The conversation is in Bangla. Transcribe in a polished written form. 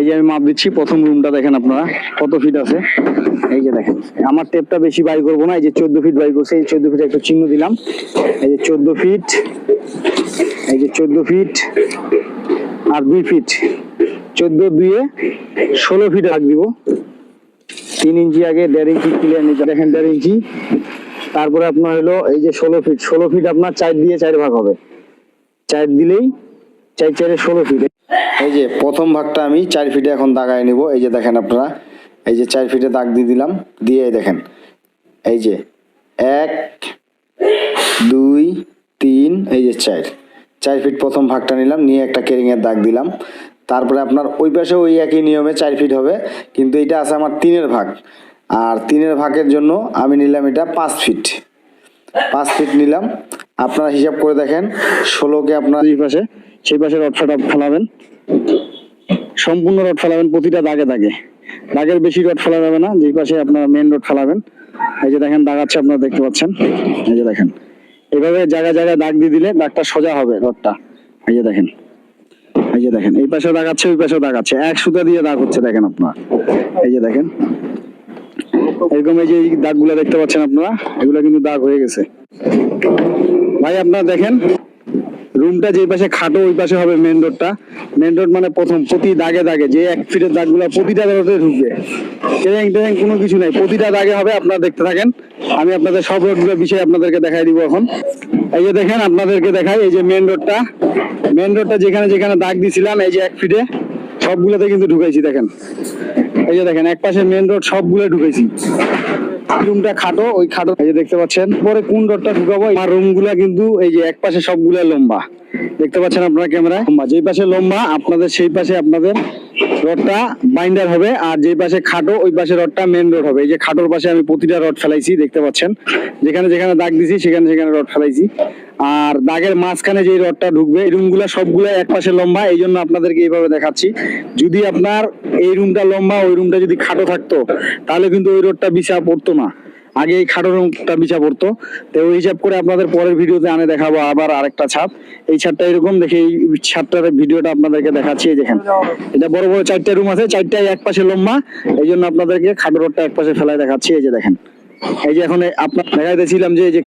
এই যে আমি মাপ দিচ্ছি, প্রথম রুমটা দেখেন আপনারা কত ফিট আছে। এই যে দেখেন, আমার টেপটা বেশি বাই করবো না, এই যে 14 ফিট বাই করছে, এই 14 ফিট একটা চিহ্ন দিলাম। এই যে 14 ফিট, এই যে 14 ফিট আর 2 ফিট, 14 দুয়ে 16 ফিট রাখ দিব। 3 ইঞ্চি আগে 1.5 ইঞ্চি ক্লিয়ার নিতে দেখেন, 1.5 ইঞ্চি। তারপরে আপনার হলো এই যে 16 ফিট, 16 ফিট আপনার 4 দিয়ে 4 ভাগ হবে, 4 দিলেই 4 4 16 ফিট। এই যে প্রথম ভাগটা আমি 4 ফিটে এখন দাগায় নিব। এই যে দেখেন আপনারা, এই যে 4 ফিটে দাগ দিয়ে দিলাম, দিয়ে দেখেন এই যে 1 2 3, এই যে 4 ফিট প্রথম ভাগটা নিলাম, নিয়ে একটা কেরিং এর দাগ দিলাম। তারপরে আপনার ওই পাশে ওই একই নিয়মে 4 ফিট হবে, কিন্তু এটা আছে আমার 3-এর ভাগ, আর 3-এর ভাগের জন্য আমি নিলাম এটা 5 ফিট। 5 ফিট নিলাম। আপনারা হিসাব করে দেখেন, 16কে আপনার এই পাশে সেই পাশে রড ফেলাবেন, সম্পূর্ণ রড ফেলাবেন প্রতিটা দাগে দাগে, দাগের বেশি রড ফেলা যাবে না, যেই পাশে আপনার মেন রড ফেলাবেন। এই যে দেখেন দাগ আছে, আপনারা দেখতে পাচ্ছেন। এই যে দেখেন, এইভাবে জায়গায় জায়গায় দাগ দিয়ে দিলে দাগটা সোজা হবে রডটা। এই যে দেখেন, এই যে দেখেন এই পাশেও দাগ আছে, ওই পাশেও দাগ আছে, এক সুতা দিয়ে দাগ হচ্ছে দেখেন আপনারা। এই যে দেখেন এরকম, এই যে দাগগুলো দেখতে পাচ্ছেন আপনারা, এগুলো কিন্তু দাগ হয়ে গেছে। ভাই আপনারা দেখেন, রুমটা যে পাশে খাটো ওই পাশে হবে মেন রোডটা। মেন রোড মানে প্রথম প্রতি দাগে দাগে যে 1 ফিটের দাগগুলো প্রতিটা রোডে ঢুকবে, ট্রেং ট্রেং কোনো কিছু নাই, প্রতিটা দাগে হবে। আপনারা দেখতে থাকেন, আমি আপনাদের সব রোডগুলোর বিষয়ে আপনাদেরকে দেখাই দিব এখন। এই যে দেখেন আপনাদেরকে দেখাই, এই যে মেন রোডটা, মেন রোডটা যেখানে যেখানে দাগ দিছিলাম এই যে 1 ফিটে সবগুলোতে কিন্তু ঢুকাইছি দেখেন। এই যে দেখেন এক পাশে মেন রোড সবগুলো ঢুকাইছি। রুমটা খাটো, ওই খাটো এই যে দেখতে পাচ্ছেন। পরে কোন রডটা ঢুকাবো, আর রুম গুলা কিন্তু এই যে এক পাশে সবগুলা লম্বা, দেখতে পাচ্ছেন আপনারা ক্যামেরায়। লম্বা যেই পাশে লম্বা আপনাদের সেই পাশে আপনাদের রডটা বাইন্ডার হবে, আর যেই পাশে খাটো ওই পাশে রডটা মেন রড হবে। এই যে খাটোর পাশে আমি প্রতিটা রড ফেলাইছি, দেখতে পাচ্ছেন যেখানে যেখানে দাগ দিছি সেখানে সেখানে রড ফেলাইছি। আর দাগের মাঝখানে যে রডটা ঢুকবে, এই রুমগুলা সবগুলা এক পাশে লম্বা, এই জন্য আপনাদেরকে এইভাবে দেখাচ্ছি। যদি আপনার এই রুমটা লম্বা, ওই রুমটা যদি খাটো থাকতো তাহলে কিন্তু ওই রডটা বিছা পড়তো না, আগে এই খাটো রুমটা বিছা পড়তো। তো ওই হিসাব করে আপনাদের পরের ভিডিওতে আনে দেখাবো আবার আরেকটা ছাদ। এই ছাদটা এরকম দেখে, এই ছাদটার ভিডিওটা আপনাদেরকে দেখাচ্ছি। এই দেখেন এটা বড় বড় 4টা রুম আছে, 4টাই এক পাশে লম্বা, এই জন্য আপনাদেরকে খাটো রডটা এক পাশে ফেলায় দেখাচ্ছি। এই যে দেখেন, এই যে এখন আপনার দেখাইতেছিলাম যে এই যে